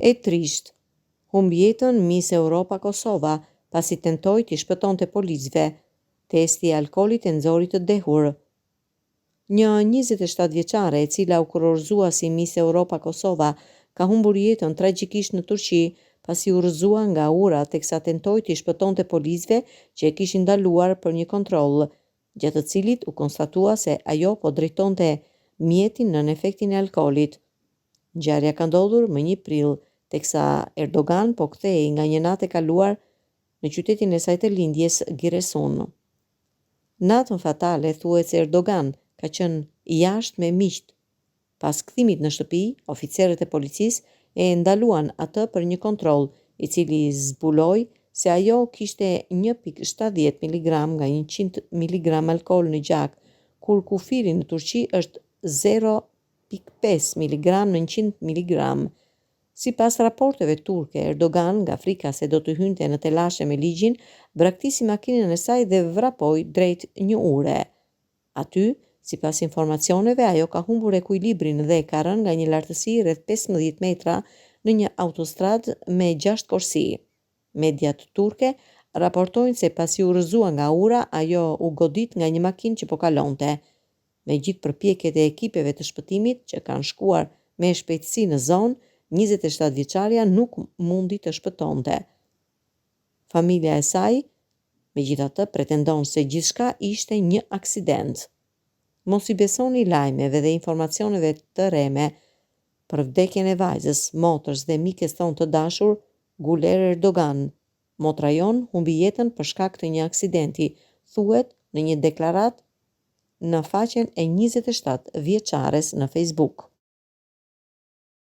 E trisht, humbi jetën Miss Europa Kosova pasi tentoi t'i shpëtonte policëve. Testi i alkoolit e nxori të dehur. Një 27 vjeçare e cila u kurorëzua si Miss Europa Kosova ka humbur jetën tragjikisht në Turqi pasi u rrëzua nga ura teksa tentoi t'i shpëtonte policëve që e kishin ndaluar për një kontroll, gjatë të cilit u konstatua se ajo po drejtonte mjetin nën efektin e alkoolit. Ngjarja ka ndodhur më 1 prill, teksa Erdogan po kthehej nga një natë e kaluar në qytetin e saj të lindjes Giresun. Natën fatale thuhet se Erdogan ka qenë jashtë me miqt. Pas kthimit në shtëpi, oficerët e policisë e ndaluan atë për një kontroll, i cili zbuloi se ajo kishte 1.70 mg nga 100 mg alkool në gjak, kur kufiri në Turqi është 0.5 mg në 100 mg. Sipas raporteve turke, Erdogan, nga frika se do të hynte në telashe me ligjin, braktisi makinën e saj dhe vrapoi drejt një ure. Aty, sipas informacioneve, ajo ka humbur ekuilibrin dhe ka rënë nga një lartësi rreth 15 metra në një autostradë me 6 korsi. Mediat turke raportojnë se pasi u rrëzua nga ura, ajo u godit nga një makinë që po kalonte. Me gjithë përpjekjet e ekipeve të shpëtimit që kanë shkuar me shpejtësi në zonë, 27 vjeçaria nuk mundi të shpëtonte. Familja e saj, megjithatë, pretendon se gjithçka ishte një aksident. Mos i besoni lajmeve dhe informacioneve të rreme për vdekjen e vajzës, motrës dhe mikes tonë të dashur, Guler Erdogan. Motra jon humbi jetën për shkak të një aksidenti, thuhet në një deklaratë në faqen e 27 vjeçares në Facebook.